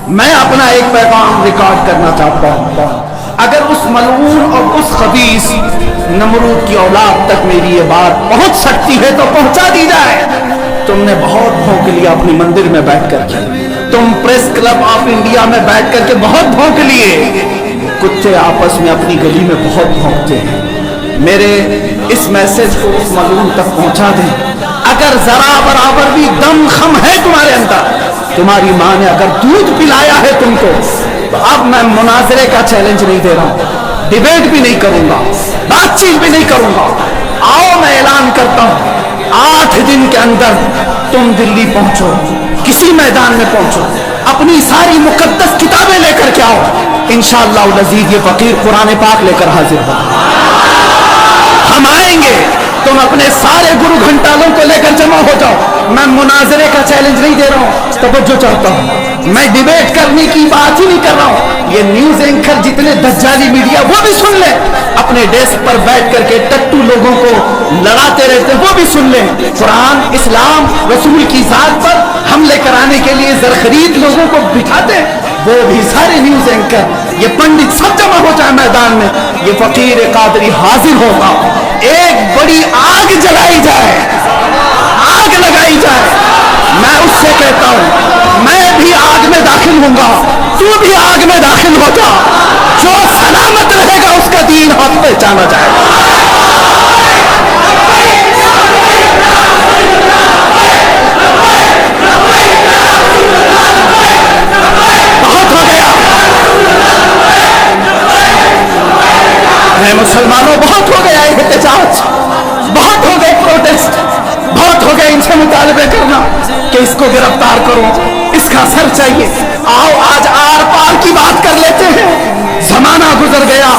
میں اپنا ایک پیغام ریکارڈ کرنا چاہتا ہوں. اگر اس ملعون اور اس خبیث نمرود کی اولاد تک میری یہ بات پہنچ سکتی ہے تو پہنچا دی جائے. تم نے بہت بھونک لیا اپنی مندر میں بیٹھ کر کے, تم پریس کلب آف انڈیا میں بیٹھ کر کے بہت بھونک لیے. کتے آپس میں اپنی گلی میں بہت بھونکتے ہیں. میرے اس میسج کو اس ملعون تک پہنچا دیں. اگر ذرا برابر بھی دم خم ہے تمہارے اندر, تمہاری ماں نے اگر دودھ پلایا ہے تم کو, تو اب میں مناظرے کا چیلنج نہیں دے رہا ہوں, ڈیبیٹ بھی نہیں کروں گا, بات چیت بھی نہیں کروں گا. آؤ میں اعلان کرتا ہوں, 8 دن کے اندر تم دلی پہنچو, کسی میدان میں پہنچو, اپنی ساری مقدس کتابیں لے کر کے آؤ. انشاءاللہ العزیز یہ فقیر قرآن پاک لے کر حاضر ہو. ہم آئیں گے, تم اپنے سارے گرو گھنٹالوں کو لے کر جمع ہو جاؤ. میں مناظرے کا چیلنج نہیں دے رہا ہوں, توجہ چاہتا ہوں. میں ڈیبیٹ کرنے کی بات ہی نہیں کر رہا ہوں. یہ نیوز اینکر جتنے دجالی میڈیا وہ بھی سن لیں, اپنے ڈیسک پر بیٹھ کر کے ٹٹو لوگوں کو لڑاتے رہتے وہ بھی سن لیں. قرآن, اسلام, رسول کی ذات پر حملے کرانے کے لیے زرخرید لوگوں کو بٹھاتے, وہ بھی سارے نیوز اینکر, یہ پنڈت سب جمع ہو جائے میدان میں. یہ فقیر قادری حاضر ہوگا, ایک بڑی آگ جلائی جائے, آگ لگائی جائے. میں اس سے کہتا ہوں, میں بھی آگ میں داخل ہوں گا, تو بھی آگ میں داخل ہو جا. جو سلامت رہے گا اس کا دین ہاتھ پہچانا جائے گا. بہت ہو گیا مسلمانوں, بہت ہو گیا احتجاج, بہت ہو گئے پروٹیسٹ, بہت ہو گئے ان سے مطالبے کرنا کہ اس کو گرفتار کرو, اس کا اثر چاہیے. آؤ آج آر پار کی بات کر لیتے ہیں. زمانہ گزر گیا,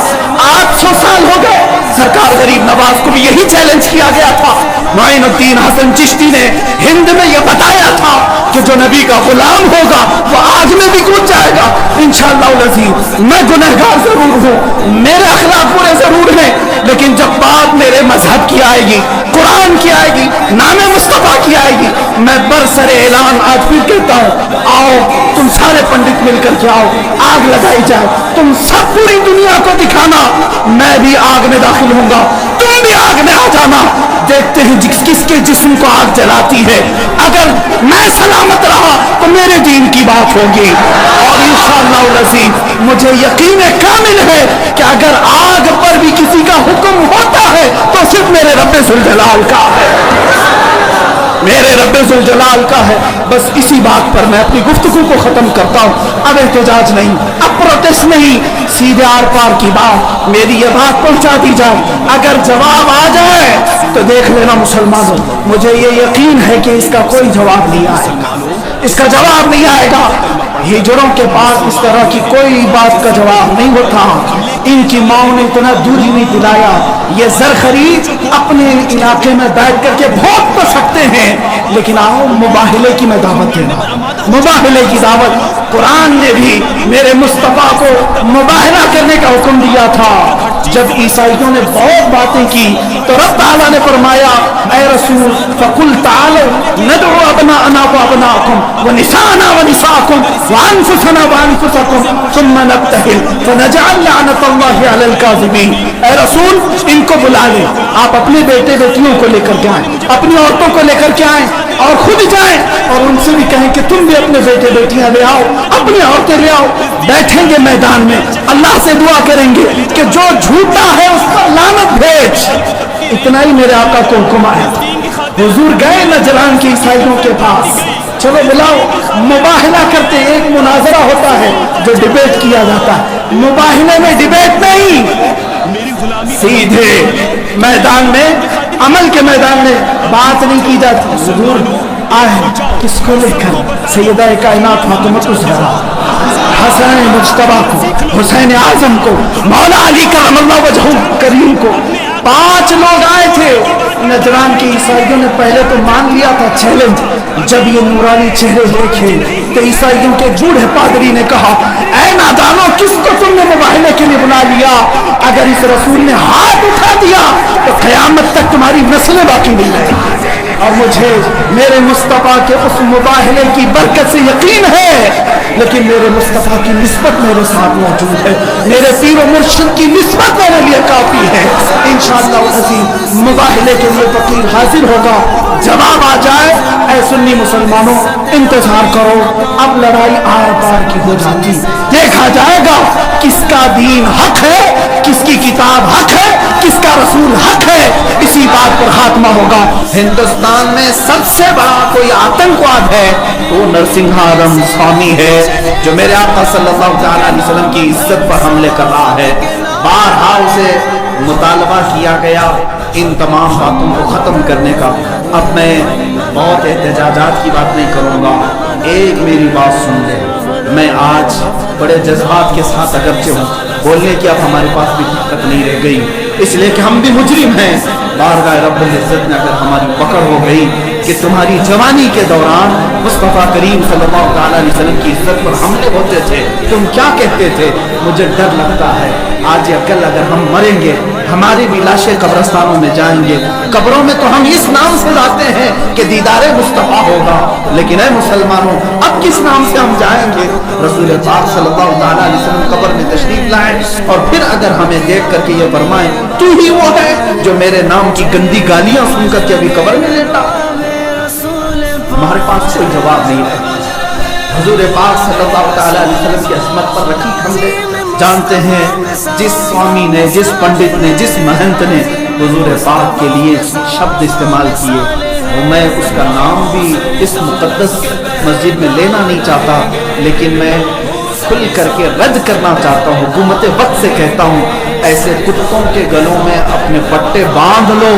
800 سال ہو گئے. سرکار غریب نواز کو بھی یہی چیلنج کیا گیا تھا. معین الدین حسن چشتی نے ہند میں یہ بتایا تھا کہ جو نبی کا غلام ہوگا وہ آگ میں بھی کود جائے گا. انشاءاللہ العزیز میں گنہگار ضرور ہوں, میرے اخلاق برے ضرور ہیں, لیکن جب بات میرے مذہب کی آئے گی, قرآن کی آئے گی, نام مصطفیٰ کی آئے گی, میں برسر اعلان آج پھر کہتا ہوں, آؤ تم سارے پنڈت مل کر کے آؤ, آگ لگائی جائے. تم سب پوری دنیا کو دکھانا میں بھی آگ میں داخل ہوں گا, تم بھی آگ میں آ جانا. دیکھتے ہیں کس کے جسم کو آگ جلاتی ہے. اگر میں سلامت رہا تو میرے دین کی بات ہوگی, اور انشاءاللہ العزیز مجھے یقین کامل ہے کہ اگر آگ پر بھی کسی کا حکم ہوتا ہے تو صرف میرے رب ذوالجلال کا ہے, میرے رب ذوالجلال کا ہے. بس اسی بات پر میں اپنی گفتگو کو ختم کرتا ہوں. اب احتجاج نہیں, اب پروٹیسٹ نہیں, سیدھے آر پار کی بات, میری یہ بات پہنچا دی جائے. اگر جواب آ جائے تو دیکھ لینا مسلمانوں, مجھے یہ یقین ہے کہ اس کا کوئی جواب نہیں آئے گا, اس کا جواب نہیں آئے گا. ہجڑوں کے پاس اس طرح کی کوئی بات کا جواب نہیں ہوتا. ان کی ماؤں نے اتنا دودھ ہی نہیں پلایا. یہ زرخرید اپنے علاقے میں بیٹھ کر کے بھونک تو سکتے ہیں, لیکن آؤ مباہلے کی میں دعوت دینا, مباہلے کی دعوت. قرآن نے بھی میرے مصطفیٰ کو مباہلہ کرنے کا حکم دیا تھا. جب عیسائیوں نے بہت باتیں کی تو رب تعالیٰ نے فرمایا, اے رسول فقل تعالوا ندعو ابناءنا وابناءکم ونساءنا ونساءکم وانفسنا وانفسکم ثم نبتہل فنجعل لعنت اللہ علی الکاذبین. اے رسول ان کو بلا لیں, آپ اپنے بیٹے بیٹیوں کو لے کر کے آئیں, اپنی عورتوں کو لے کر کے آئیں, اور خود جائیں اور ان سے بھی کہیں کہ تم بھی اپنے بیٹے بیٹیاں لے آؤ, اپنی عورتیں لے آؤ. بیٹھیں گے میدان میں, اللہ سے دعا کریں گے کہ جو جھوٹا ہے اس پر لعنت بھیج. اتنا ہی میرے آقا کو حکم آیا. حضور گئے نجران کے عیسائیوں کے پاس, چلو بلاؤ, مباہلہ کرتے. ایک مناظرہ ہوتا ہے جو ڈیبیٹ کیا جاتا ہے, مباہلے میں ڈیبیٹ نہیں, سیدھے میدان میں, عمل کے میدان میں بات نہیں کی جاتی. حضور آئے کس کو لے کر, سیدہ کائنات فاطمہ الزہرا, حسن مجتبیٰ کو, حسین اعظم کو, مولا علی کرم اللہ وجہہ کریم کو. 5 لوگ آئے تھے. نجران کے عیسائیوں نے پہلے تو مان لیا تھا چیلنج, جب یہ نورانی چہرے دیکھے तो ईसाइयों के बूढ़े पादरी ने कहा, ऐ नादानो, किसको तुमने मुबाहले के लिए बुला लिया? अगर इस रसूल ने हाथ उठा दिया तो क़यामत तक तुम्हारी नस्लें बाकी नहीं रहेंगी। और मुझे मेरे मुस्तफ़ा के उस मुबाहले की बरकत से यकीन है, लेकिन मेरे मुस्तफ़ा की निस्बत मेरे साथ मौजूद है, मेरे पीर और मुर्शिद की निस्बत मेरे लिए काफ़ी है। इंशाअल्लाह अज़ीज़ मुबाहले के लिए फ़कीर हाजिर होगा, जवाब आ जाए, ऐ सुन्नी मुसलमानों इंतजार करो, अब लड़ाई आर पार की हो जाती, देखा जाएगा किसका दीन हक है, किसकी किताब हक है, किसका रसूल हक है। इसी बात पर खात्मा होगा। हिंदुस्तान में सबसे बड़ा कोई आतंकवाद है तो नरसिंहारम स्वामी है, जो मेरे आका सल्लल्लाहु अलैहि वसल्लम की इज्जत पर हमले कर रहा है। बारहा उसे मुतालबा किया गया इन तमाम बातों को ख़त्म करने का। अब मैं बहुत एहतजाजात की बात नहीं करूँगा, एक मेरी बात सुन ले। मैं आज बड़े जज्बात के साथ अगरचे हूँ, बोलने की अब हमारे पास भी ताकत नहीं रह गई, इसलिए कि हम भी मुजरिम हैं। बारगाह रब्बुल इज़्ज़त ने अगर हमारी पकड़ हो गई कि तुम्हारी जवानी के दौरान मुस्तफ़ा करीम सल्लल्लाहु अलैहि वसल्लम की इज्जत पर हमले होते थे, तुम क्या कहते थे? मुझे डर लगता है आज या कल अगर हम मरेंगे, हमारी भी लाशें कब्रिस्तानों में जाएंगे, कब्रों में तो हम इस नाम से जाते हैं कि दीदारे मुस्तफ़ा होगा, लेकिन ऐ मुसलमानों, अब किस नाम से हम जाएंगे? रसूल पाक सल्लल्लाहु अलैहि वसल्लम कब्र में तशरीफ लाए और फिर अगर हमें देख करके ये फरमाए, तू ही वो है जो मेरे नाम की गंदी गालियां सुनकर के अभी कब्र में लेटा, हमारे पास कोई जवाब नहीं है। हुजूर पाक सल्लल्लाहु अलैहि वसल्लम की अज़मत पर रखी हमले जानते हैं, जिस स्वामी ने, जिस पंडित ने, जिस महंत ने हुजूर पाक के लिए शब्द इस्तेमाल किए, वो मैं उसका नाम भी इस मुक़द्दस मस्जिद में लेना नहीं चाहता, लेकिन मैं खुल करके रद्द करना चाहता हूँ। हुकूमत वक्त से कहता हूँ, ऐसे कुत्तों के गलों में अपने पट्टे बांध लो।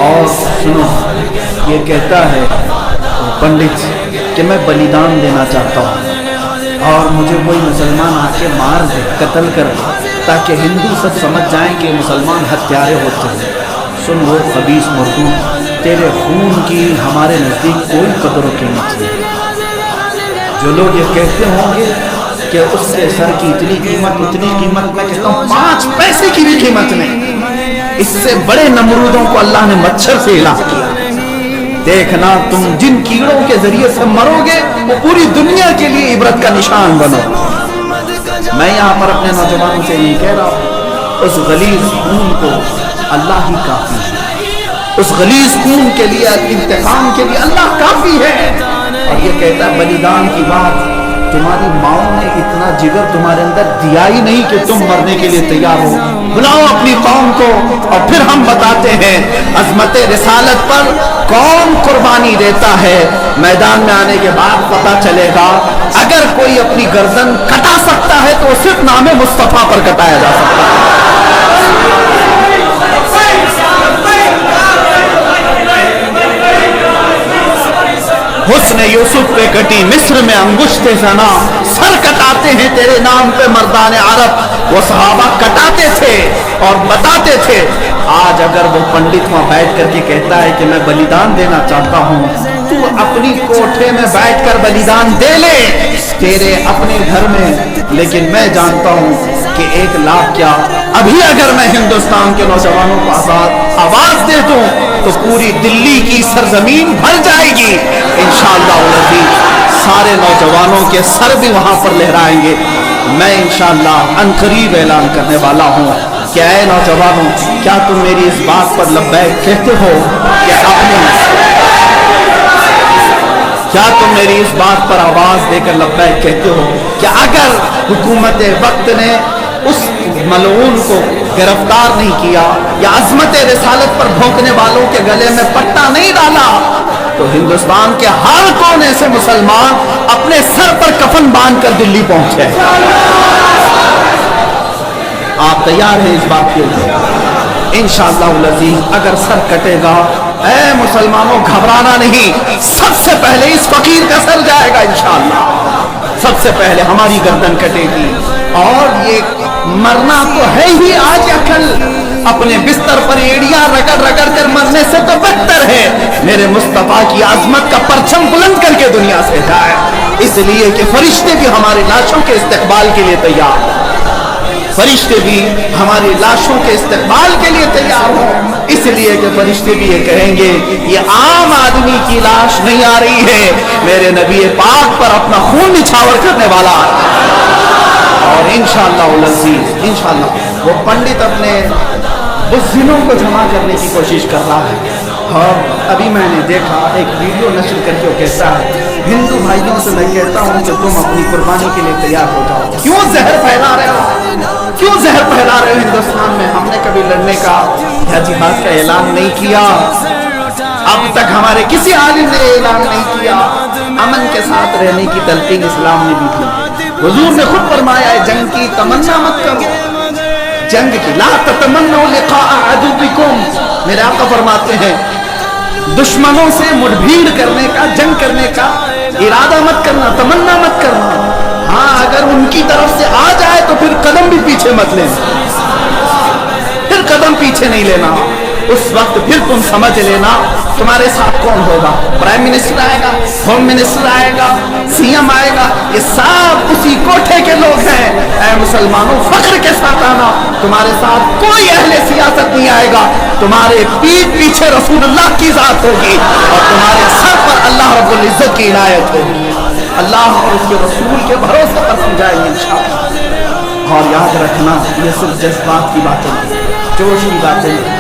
और सुनो, ये कहता है पंडित कि मैं बलिदान देना चाहता हूँ और मुझे कोई मुसलमान आके मार दे, कत्ल कर, ताकि हिंदू सब समझ जाएं कि मुसलमान हत्यारे होते हैं। सुन लो खबीस मर्दूद, तेरे खून की हमारे नज़दीक कोई कदर और कीमत नहीं। जो लोग ये कहते होंगे कि उसके सर की इतनी कीमत, उतनी कीमत, मैं कहता हूँ 5 पैसे की भी कीमत नहीं। इससे बड़े नमरूदों को अल्लाह ने मच्छर से इलाज किया। देखना, तुम जिन कीड़ों के जरिए से मरोगे वो पूरी दुनिया के लिए इबरत का निशान बनो। मैं यहाँ पर अपने नौजवानों से यही कह रहा हूँ, उस गलीज खून को अल्लाह ही काफी है, उस गलीज खून के लिए, इंतकाम के लिए अल्लाह काफी है। और ये कहता है बलिदान की बात, तुम्हारी माओ ने इतना जिगर तुम्हारे अंदर दिया ही नहीं कि तुम मरने के लिए तैयार हो। बुलाओ अपनी कौम को और फिर हम बताते हैं अज़मत रिसालत पर कौन कुर्बानी देता है। मैदान में आने के बाद पता चलेगा। अगर कोई अपनी गर्दन कटा सकता है तो सिर्फ नामे मुस्तफ़ा पर कटाया जा सकता है। हुस्न यूसुफ पे कटी मिस्र में अंगुश्ते ज़ना, सर कटाते हैं तेरे नाम पे मर्दाने अरब। वो सहाबा कटाते थे और बताते थे। आज अगर वो पंडित वहां बैठ करके कहता है कि मैं बलिदान देना चाहता हूँ, तू अपनी कोठे में बैठकर बलिदान दे ले, तेरे अपने घर में। लेकिन मैं जानता हूँ कि 1 लाख क्या, अभी अगर मैं हिंदुस्तान के नौजवानों को आवाज दे दूं तो पूरी दिल्ली की सरजमीन भर जाएगी। इंशाअल्लाह सारे नौजवानों के सर भी वहां पर लहराएंगे। मैं इंशाअल्लाह अनकरीब ऐलान करने वाला हूँ। क्या है नौजवानों, क्या तुम मेरी इस बात पर लब्बैक कहते हो? क्या तुम मेरी इस बात पर आवाज देकर लब्बैक कहते हो? क्या अगर हुकूमत वक्त ने उस मलऊन को गिरफ्तार नहीं किया या अज़मत रिसालत पर भौंकने वालों के गले में पट्टा नहीं डाला, तो हिंदुस्तान के हर कोने से मुसलमान अपने सर पर कफन बांधकर दिल्ली पहुंचे। आप तैयार हैं इस बात के लिए? इंशाअल्लाह अज़ीज़ अगर सर कटेगा, ऐ मुसलमानों घबराना नहीं, सबसे पहले इस फकीर का सर जाएगा इंशाअल्लाह। सबसे पहले हमारी गर्दन कटेगी। और ये मरना तो है ही आज या कल, अपने बिस्तर पर एड़ियां रगड़ रगड़ कर मरने से तो बेहतर है मेरे मुस्तफा की आजमत का परचम बुलंद करके दुनिया से जाए। इसलिए कि फरिश्ते भी हमारी लाशों के इस्तकबाल के लिए तैयार हो, फरिश्ते भी हमारी लाशों के इस्तकबाल के लिए तैयार हो। इसलिए कि फरिश्ते भी ये कहेंगे ये आम आदमी की लाश नहीं आ रही है, मेरे नबी पाक पर अपना खून निछावर करने वाला और इंशाअल्लाह वो पंडित अपने बुज़दिलों को जमा करने की कोशिश कर रहा है। और अभी मैंने देखा एक वीडियो नशर करके वो कहता है हिंदू भाइयों से मैं कहता हूँ कि तुम अपनी कुर्बानी के लिए तैयार हो जाओ। क्यों जहर फैला रहे हो, क्यों जहर फैला रहे हो हिंदुस्तान में? हमने कभी लड़ने का या जिहाद का ऐलान नहीं किया, अब तक हमारे किसी आलिम ने ऐलान नहीं किया। अमन के साथ रहने की तलकीन इस्लाम ने भी की। हुजूर ने खुद फरमाया है जंग की तमन्ना मत करो, जंग की ला ततमन्नू लिक़ा अदुबिकुम। मेरे आका फरमाते हैं दुश्मनों से मुठभेड़ करने का, जंग करने का इरादा मत करना, तमन्ना मत करना। हाँ, अगर उनकी तरफ से आ जाए तो फिर कदम भी पीछे मत लेना, फिर कदम पीछे नहीं लेना। उस वक्त फिर तुम समझ लेना तुम्हारे साथ कौन होगा, प्राइम मिनिस्टर आएगा, होम मिनिस्टर आएगा, सीएम आएगा, ये सब उसी कोठे के लोग हैं। ऐ मुसलमानों फख्र के साथ आना, तुम्हारे साथ कोई अहले सियासत नहीं आएगा, तुम्हारे पीठ पीछे रसूलुल्लाह की जात होगी और तुम्हारे सर पर अल्लाह रब्बुल इज्जत की इनायत होगी। अल्लाह और उसके रसूल के भरोसे पर समझाएंगे इंशाअल्लाह। और याद रखना ये सिर्फ जज्बात की बातें नहीं, जोश की बातें नहीं,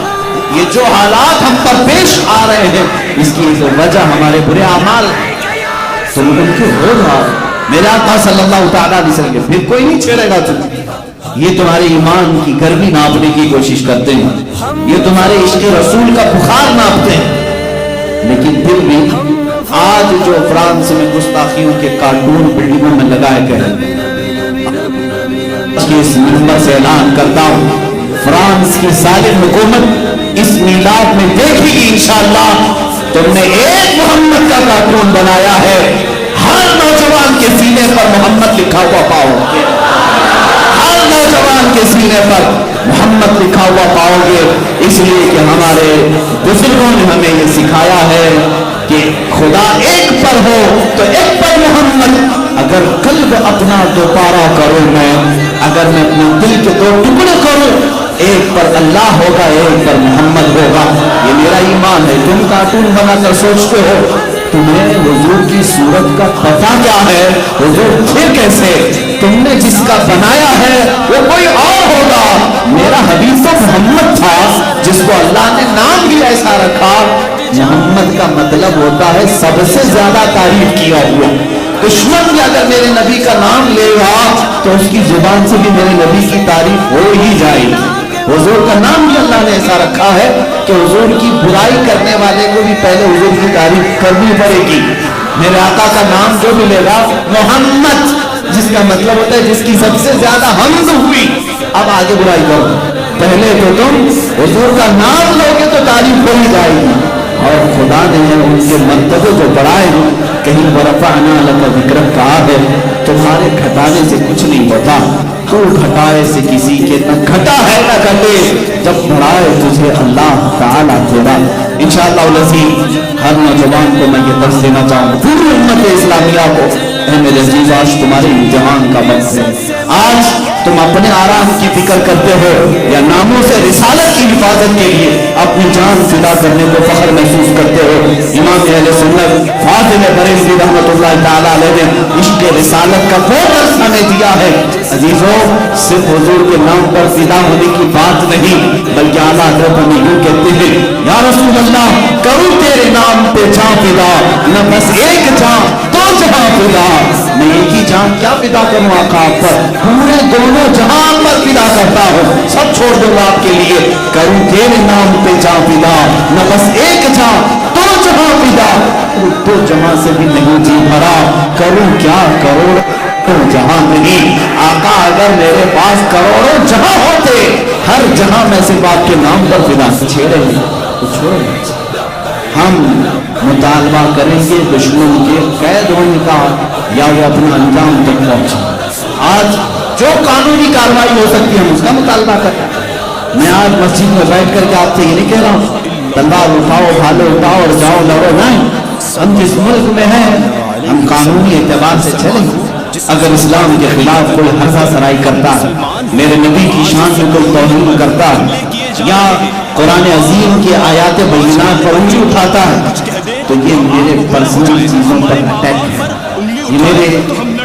ये जो हालात हम पर पेश आ रहे हैं इसकी जो वजह हमारे बुरे अमाल तुम उनके हो रहा। मेरे आका सल्लल्लाहु तआला अलैहि वसल्लम फिर कोई नहीं छेड़ेगा तुम। ये तुम्हारे ईमान की गर्मी नापने की कोशिश करते हैं, ये तुम्हारे इश्क रसूल का बुखार नापते हैं। लेकिन फिर भी आज जो फ्रांस में गुस्ताखियों के कार्टून बिल्डिंगों में लगाए गए, इस मिंबर से ऐलान करता हूं फ्रांस की जालिम हुकूमत इस मीलाद में देखेगी इंशाअल्लाह। तुमने एक मोहम्मद का कार्टून बनाया है, हर नौजवान के सीने पर मोहम्मद लिखा हुआ पाओगे, हर नौजवान के सीने पर मोहम्मद लिखा हुआ पाओगे। इसलिए कि हमारे बुजुर्गों ने हमें ये सिखाया है कि खुदा एक पर हो तो एक पर मोहम्मद। अगर कल्ब अपना दोबारा करूं मैं, अगर मैं अपने दिल के दो टुकड़े करूं, एक पर अल्लाह होगा, एक पर मोहम्मद होगा। ये मेरा ईमान है। तुम कार्टून बनाकर सोचते हो तुम्हें हुजूर की सूरत का पता क्या है, हुजूर थे कैसे? तुमने जिसका बनाया है वो कोई और होगा। मेरा हबीब तो मोहम्मद था जिसको अल्लाह ने नाम भी ऐसा रखा। मोहम्मद का मतलब होता है सबसे ज्यादा तारीफ किया हुआ। दुश्मन भी अगर मेरे नबी का नाम लेगा तो उसकी जुबान से भी मेरे नबी की तारीफ हो ही जाएगी। हुजूर का नाम भी अल्लाह ने ऐसा रखा है कि हुजूर की बुराई करने वाले को भी पहले हुजूर की तारीफ करनी पड़ेगी। मेरे आका का नाम जो भी लेगा मोहम्मद, जिसका मतलब होता है जिसकी सबसे ज्यादा हम्द हुई। अब आगे बुराई करो, पहले तो तुम हुजूर का नाम लोगे तो तारीफ हो ही जाएगी। और खुदा ने उनके मर्तबे को बढ़ाए। कहीं वरफ़अना लका ज़िक्रक कहा है, तुम्हारे घटाने से कुछ नहीं होता, तू घटाए से किसी के न घटा है न घटे, जब बढ़ाए तुझे अल्लाह ताला तेरा। इंशाअल्लाह हर नौजवान को मैं ये दर्स देना चाहूँगा, पूरी उम्मत इस्लामिया को, मेरे अजीज आज तुम्हारे इम्तिहान का वक्त है। आज तुम अपने आराम की फिक्र करते हो या नामों से रिसालत की हिफाजत के लिए अपनी जान फिदा करने को फख्र महसूस करते हो। इमाम अहले सुन्नत फाज़िल बरेलवी रहमतुल्लाह तआला अलैह ने इश्क़ रिसालत का वो दर्स हमें दिया है। अजीजों, सिर्फ हुजूर के नाम पर फिदा होने की बात नहीं, बल्कि आला हज़रत हमें यूं कहते हैं, या रसूल अल्लाह करूं तेरे नाम पे जान फिदा, न बस एक जान दो जहां फिदा। मैं एक ही जान क्या फिदा करूं आका पर, पूरे दोनों जहां पर फिदा करता हूं, सब छोड़ दूंगा आपके लिए। करूं तेरे नाम पे जान फिदा, न बस एक जान दो जहां फिदा, दो जहां से भी नहीं जी भरा, करूं क्या करोड़ जहां नहीं। आका अगर मेरे पास करोड़ों जहां होते, हर जहां में सिर्फ आपके नाम पर फिदा। छेड़े तो छोड़ो, हम मुतालबा करेंगे दुश्मन के कैद होने का या वो अपना अंजाम तक पहुंचे। आज जो कानूनी कार्रवाई हो सकती है हम उसका मुतालबा करते हैं। میں آج مسجد میں بیٹھ کر کے آپ سے یہ نہیں کہہ رہا ہوں تلوار اٹھاؤ بھالو اٹھاؤ اور جاؤ لڑو، نہیں. ہم جس ملک میں ہیں ہم قانونی اعتبار سے چلیں. اگر اسلام کے خلاف کوئی حرفہ سرائی کرتا ہے، میرے نبی کی شان میں کوئی توہین کرتا ہے، یا قرآن عظیم کی آیات بینات پر انگلی اٹھاتا ہے، تو یہ میرے پرسنل چیزوں پر اٹیک ہے، یہ میرے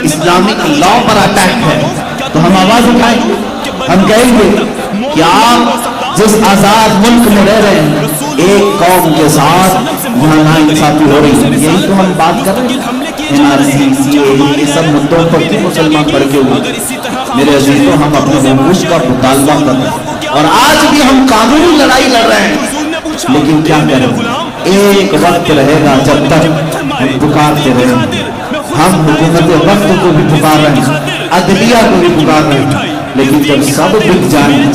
اسلامک لا پر اٹیک ہے. تو ہم آواز اٹھائیں گے، ہم کہیں گے کہ آپ جس آزاد ملک میں رہ رہے ہیں ایک قوم کے ساتھ وہاں ناانصافی ہو رہی ہے. یہی تو ہم بات کر رہے ہیں. NRC CAA یہ سب مدعوں پر کیوں مسلمان پڑھ کے ہوئے؟ میرے عزیزوں ہم اپنے حقوق کا مطالبہ کر رہے ہیں اور آج بھی ہم قانونی لڑائی لڑ رہے ہیں. لیکن کیا کریں، ایک وقت رہے گا جب تک ہم پکارتے رہیں گے. ہم حکومت وقت کو بھی پکار رہے ہیں، عدلیہ کو بھی پکار رہے ہیں، لیکن جب سب بک جائیں،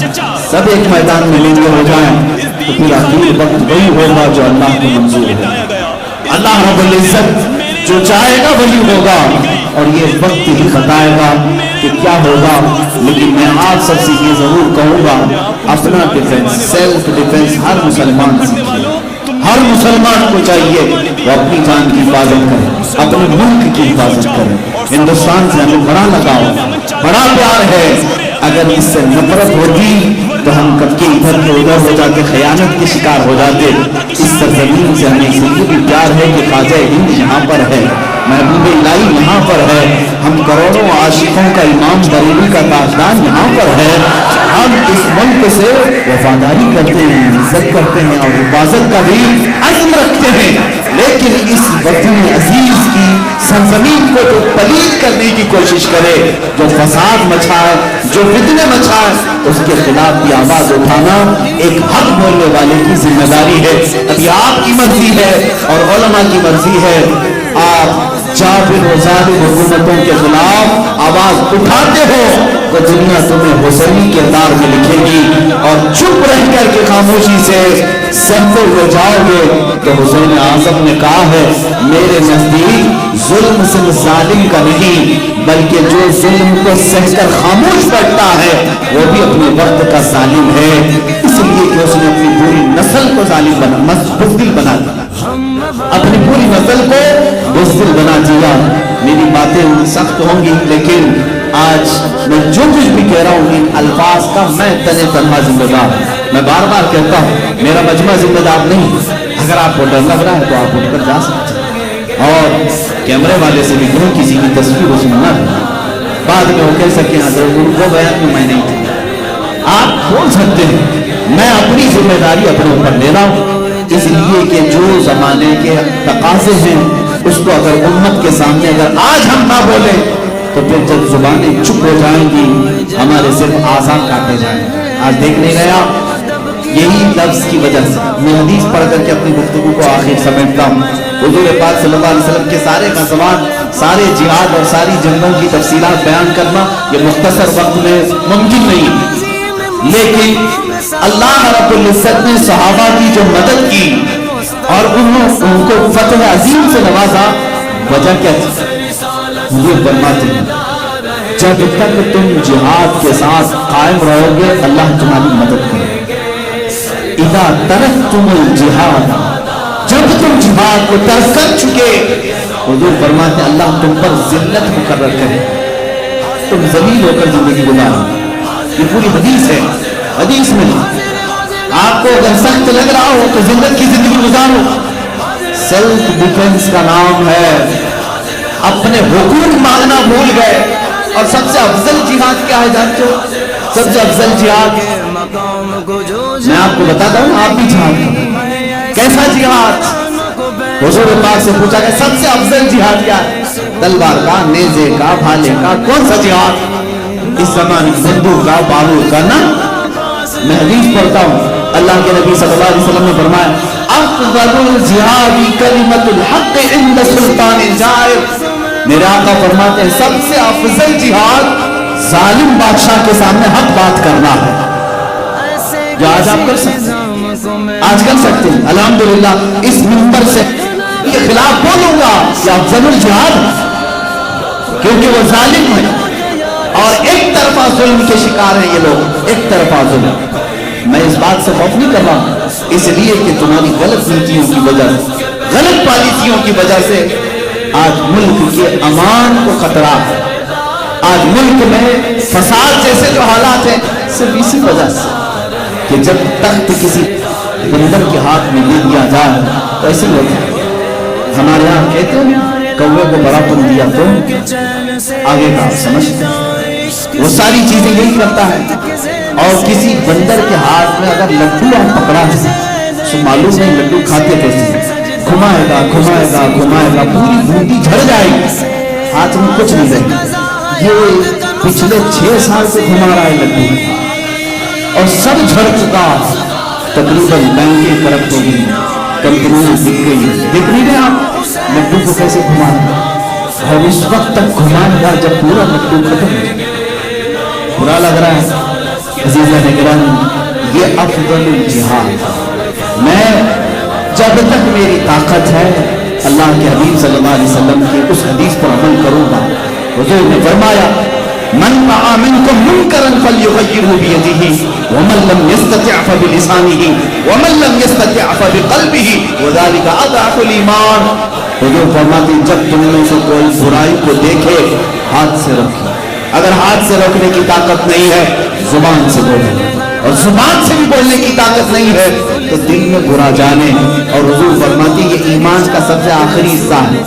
سب ایک میدان میں لنگے ہو جائیں، تو پھر آخری وقت وہی ہوگا جو اللہ کو منظور ہے. اللہ رب العزت جو چاہے گا وہی ہوگا، اور یہ وقت ہی بتائے گا کہ کیا ہوگا. لیکن میں آپ سب سے یہ ضرور کہوں گا، اپنا ڈیفنس، سیلف ڈیفنس ہر مسلمان سیکھے. ہر مسلمان کو چاہیے وہ اپنی جان کی حفاظت کرے، اپنے ملک کی حفاظت کرے. ہندوستان سے ہمیں بڑا لگاؤ، بڑا پیار ہے. اگر اس سے نفرت ہوتی تو ہم کب کے ادھر کے ادھر ہو جاتے، خیانت کے شکار ہو جاتے. اس سرزمین سے ہمیں اس لیے بھی پیار ہے کہ خواجہ ہند یہاں پر ہے، محبوب الہی یہاں پر ہے، ہم کروڑوں عاشقوں کا امام بریلوی کا تاجدار یہاں پر ہے. ہم اس ملک سے وفاداری کرتے ہیں، عزت کرتے ہیں اور حفاظت کا بھی عزم رکھتے ہیں. لیکن اس وطن عزیز کی سرزمین کو جو پلید کرنے کی کوشش کرے، جو فساد مچائے، جو فتنے مچائے، اس کے خلاف بھی آواز اٹھانا ایک حق بولنے والے کی ذمہ داری ہے. ابھی آپ کی مرضی ہے اور علماء کی مرضی ہے، آپ جابر و ظالم حکومتوں کے خلاف آواز اٹھاتے ہو تو دنیا تمہیں حسینی کردار میں لکھے گی، اور چپ رہ کر کے خاموشی سے سہتے ہوئے جاؤ گے تو حسین اعظم نے کہا ہے میرے نزدیک ظلم صرف ظالم کا نہیں بلکہ جو ظلم کو سہ کر خاموش بیٹھتا ہے وہ بھی اپنے وقت کا ظالم ہے. اس لیے کہ اس نے اپنی پوری نسل کو ظالم بنا، بزدل بنا دیا، اپنی پوری نسل کو بزدل بنا دیا. میری باتیں سخت ہوں گی لیکن آج میں جو کچھ بھی کہہ رہا ہوں ان الفاظ کا میں تنے تنہا ذمہ دار. میں بار بار کہتا ہوں میرا مجمع ذمہ دار نہیں. اگر آپ کو ڈر لگ رہا ہے تو آپ اٹھ کر جا سکتے ہیں اور کیمرے والے سے بھی کہوں کسی کی تصویر اس میں نہ ہے، بعد میں وہ کہہ سکے ان کو بیان میں نہیں تھی. آپ بول سکتے ہیں میں اپنی ذمہ داری اپنے اوپر لے رہا ہوں، اس لیے کہ جو زمانے کے تقاضے ہیں اس کو اگر امت کے سامنے اگر آج ہم نہ بولیں تو پھر جب زبانیں چپ ہو جائیں گی ہمارے صرف آزاد کاٹے جائیں گے. آج دیکھنے گیا یہی لفظ کی وجہ سے میں حدیث پڑھ کر کے اپنی گفتگو کو آخر سمیٹتا ہوں. حضور پاک صلی اللہ علیہ وسلم کے سارے غزوات، سارے جہاد اور ساری جنگوں کی تفصیلات بیان کرنا یہ مختصر وقت میں ممکن نہیں، لیکن اللہ رب العزت نے صحابہ کی جو مدد کی اور ان کو فتح عظیم سے نوازا، وجہ کیا تھی؟ یہ فرماتے ہیں جب تک تم جہاد کے ساتھ قائم رہو گے اللہ تمہاری مدد کرے. اذا ترکتم الجہاد، جب تم جہاد کو ترک کر چکے، حضور فرماتے ہیں اللہ تم پر ذلت مقرر کرے، تم ذلیل ہو کر زندگی گزارو. یہ پوری حدیث ہے، حدیث میں آپ کو اگر سخت لگ رہا ہو تو ذلت کی زندگی گزارو. سیلف ڈیفنس کا نام ہے اپنے حقوق مانگنا بھول گئے. اور سب سے افضل جہاد کیا ہے جانتے ہو؟ سب سے افضل جہاد میں آپ کو بتاتا ہوں، آپ بھی جہاد کرو. کیسا جہاد؟ حضور پاک سے پوچھا کہ سب سے افضل جہاد کیا ہے؟ تلوار کا، نیزے کا، بھالے کا، کون سا جہاد؟ اس زمانے بندوق کا، بارود کا نا. میں حدیث پڑھتا ہوں، اللہ کے نبی صلی اللہ علیہ وسلم نے فرمایا افضل الجہاد کلمۃ الحق عند سلطان جائر. میرے آقا فرماتے ہیں سب سے افضل جہاد ظالم بادشاہ کے سامنے حق بات کرنا ہے. جو آج آپ کر سکتے ہیں، آج کر سکتے ہیں الحمدللہ. اس منبر سے کے خلاف بولوں گا یہ افضل الجہاد، کیونکہ وہ ظالم ہے اور ایک طرفہ ظلم کے شکار ہیں یہ لوگ. ایک طرفہ ظلم मैं इस बात से खौफ नहीं कर रहा हूं, इसलिए कि तुम्हारी गलत नीतियों की वजह से, गलत पॉलिसियों की वजह से आज मुल्क के अमान को खतरा है। आज मुल्क में फसाद जैसे जो हालात हैं सिर्फ इसी वजह से कि जब तख्त किसी बंदर के हाथ में दे दिया जाए तो ऐसे ही होता है। हमारे यहाँ कहते हैं कौवे को बड़ापन दिया तो आगे का आप समझते हैं। वो सारी चीजें यही करता है। और किसी बंदर के हाथ में अगर लड्डू आप पकड़ा है तो मालूम नहीं लड्डू खाते कैसे, घुमाएगा घुमाएगा घुमाएगा पूरी बूंदी झड़ जाएगी, हाथ में कुछ नहीं रहेगा। ये पिछले 6 साल से घुमा रहा है लड्डू और सब झड़ चुका। तकरीबन बैंकें करप्ट हो गई, कंपनियां बिक गई। देख नहीं रहे आप लड्डू को कैसे घुमा रहा है, और उस वक्त तक घुमाएगा जब पूरा लड्डू खत्म हो जाए। बुरा लग रहा है अज़ीज़ निगरान, ये अफ़ज़ल जिहाद। मैं जब तक मेरी ताकत है अल्लाह के हबीब सल्लल्लाहु अलैहि वसल्लम की उस हदीस पर अमल करूंगा। हुज़ूर ने फरमाया मन रअा मिनकुम मुनकरन फलयुग़य्यिरहु बियदिही वमन लम यस्तति' फबिलिसानिही वमन लम यस्तति' फबिक़ल्बिही वज़ालिका अज़अफ़ुल ईमान। हुज़ूर फरमाते जब तुम में से कोई बुराई को देखे हाथ से रोके, अगर हाथ से रोकने की ताकत नहीं है जुबान से बोले, और जुबान से भी बोलने की ताकत नहीं है तो दिल में बुरा जाने। और हुज़ूर फरमाती ये ईमान का सबसे आखिरी हिस्सा है,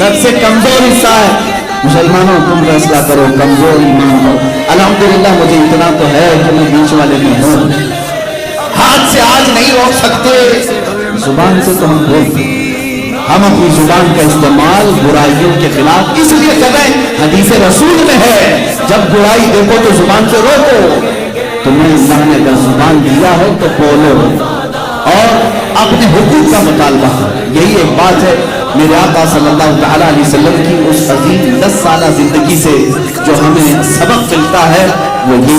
सबसे कमजोर हिस्सा है। मुसलमानों तुम फैसला करो, कमजोर ईमान हो। अल्हम्दुलिल्लाह मुझे इतना तो है कि मैं बीच वाले में हूँ। हाथ से आज नहीं रोक सकते, जुबान से तो हम बोलते। हम अपनी जुबान का इस्तेमाल बुराइयों के खिलाफ इसलिए करें, हदीस रसूल में है जब बुराई देखो तो जुबान से रोको। तुम्हें अल्लाह ने अगर जुबान दिया है तो बोलो और अपने हुकूक का मुतालबा करो। यही एक बात है मेरे आका सल्लल्लाहु तआला अलैहि वसल्लम की उस अजीम 10 साला जिंदगी से जो हमें सबक मिलता है वो ये